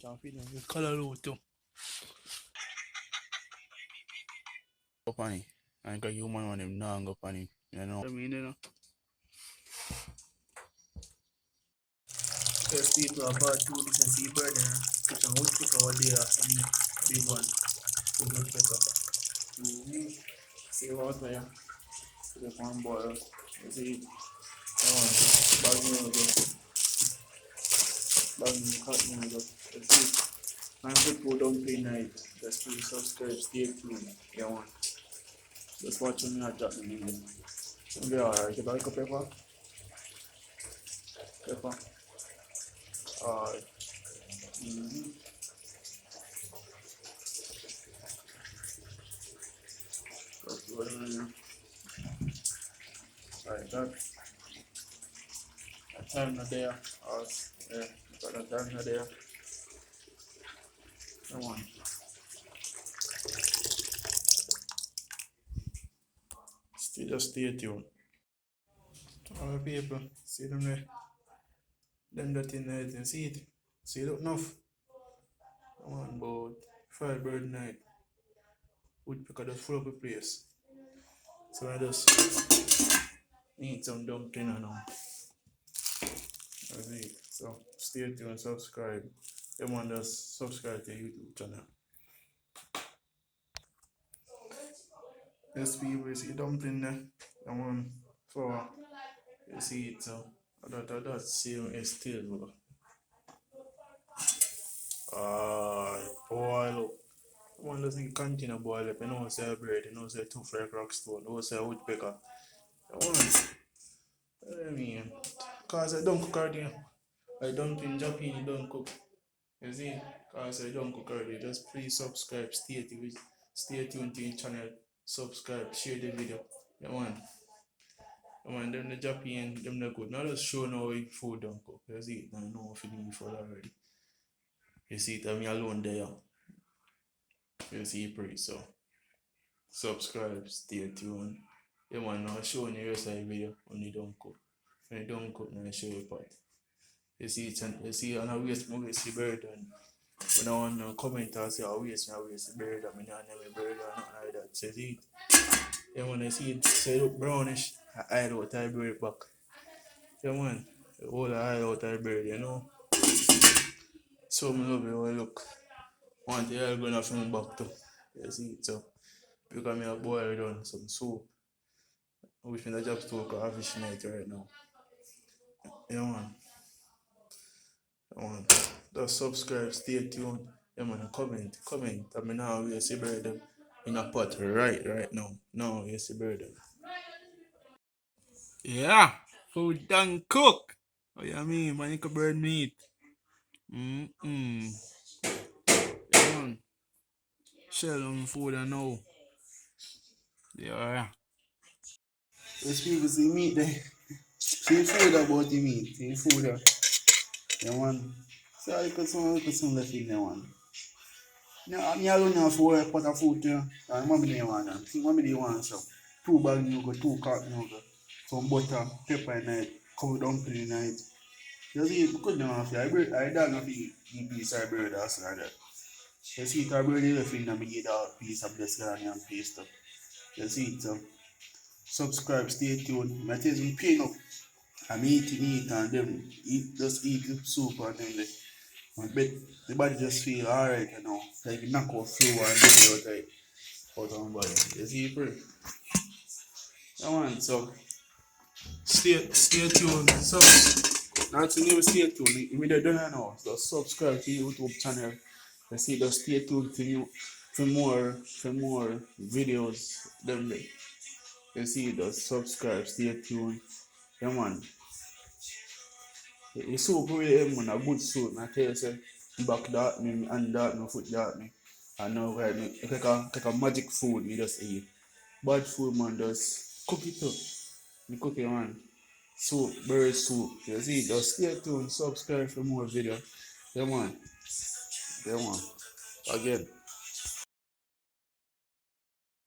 Can't feed them with color out too. Go funny. I think a human one him now go funny. You know. I mean, you know. First people are bad too. This is sea bird and fish and wood pick over there. Big one. The good pepper. See what there. So the one boil. You see. Bag me go. Bag me cut me go. Let's see. I'm put dumpling night. Just please subscribe. Stay tuned. Yeah, one. Just watching me at that minute. It'll be alright. You like a pepper? Pepper. Alright. Just put it in there. Like that. That time not there. Yeah. Got that time not there. Come on. Just stay tuned. All the people, see them there? Them that in there, you see it? See it up enough? Come on, about 5 bird night. Woodpecker just full up the place. So I just need some dumpling now. That's it. So stay tuned, subscribe. Everyone just subscribe to the YouTube channel. Yes, people, you see dumpling there? That one flour. You see it, so that same is still, bro. Boil up. One doesn't continue boil up. You know, say bread, you know, say 2 fry crackstone, you know, say woodpecker. I mean, because I don't cook already. I don't in Japan, you don't cook. You see? Because I don't cook already. Just please subscribe, stay tuned to the channel, subscribe, share the video. Yeah, man. Yeah, man, them the Japan, them the good. Now just show now how food don't cook. You see? I know if you need food already. You see it, I'm alone there. You see, pretty so. Subscribe, stay tuned. Yeah, man, now showing you the rest of the video when you don't cook. When you don't cook, now I show you part. You see it, and you see, and I waste the bird, and when I want to comment, I say, I waste the bird, I mean, I never bird or nothing like that. So, see it. Yeah, man, I see it, so it look brownish, I hide out the bird back. Yeah, man, the whole I hide out the bird, you know. So, I love it, how it look. Want the hair going off from my back, too. You see it, so. Because I boil down some soup. I wish me the job to cook a fish night right now. Yeah, man. Yeah, man. Just subscribe, stay tuned. Yeah, man. Comment. I mean, now we see bird in a pot right now. Now we see bird. Yeah, food done cook. Oh, yeah, me, man, you can burn meat. Yeah, man. Shell on food I know. Yeah. Those people see meat there. See food about the meat. See food there. Yeah, man. So I put some left in there, man. No, I alone have 4 pot of food too. And mommy didn't want that. See, mommy didn't want some. 2 bag yogurt, 2 carton yogurt, some butter, pepper in it, covered dumpling in it. You see, we couldn't have it. I don't know if you piece of bread or something like that. You see, it, I really left in them, eat a piece of this granny and paste up. You see it, so subscribe, stay tuned. I tell you, pain up. I'm eating and them just eat the soup and then but the body just feel alright, you know. Like you knock out flu and then out of my body. You see, pray. Come on, so stay tuned. So not to never stay tuned. If you don't know, so subscribe to YouTube channel. You see, just stay tuned to you for more videos. Them day. You see, just subscribe, stay tuned. Yeah, man. The soup really man, a good soup. I tell you, say, back that me and that me foot that me. I know right me. It's like a magic food me just eat. Bad food man just cook it up. Me cook it man. Soup, bird soup. You see, just stay tuned, subscribe for more videos. Yeah man. Yeah man. Again.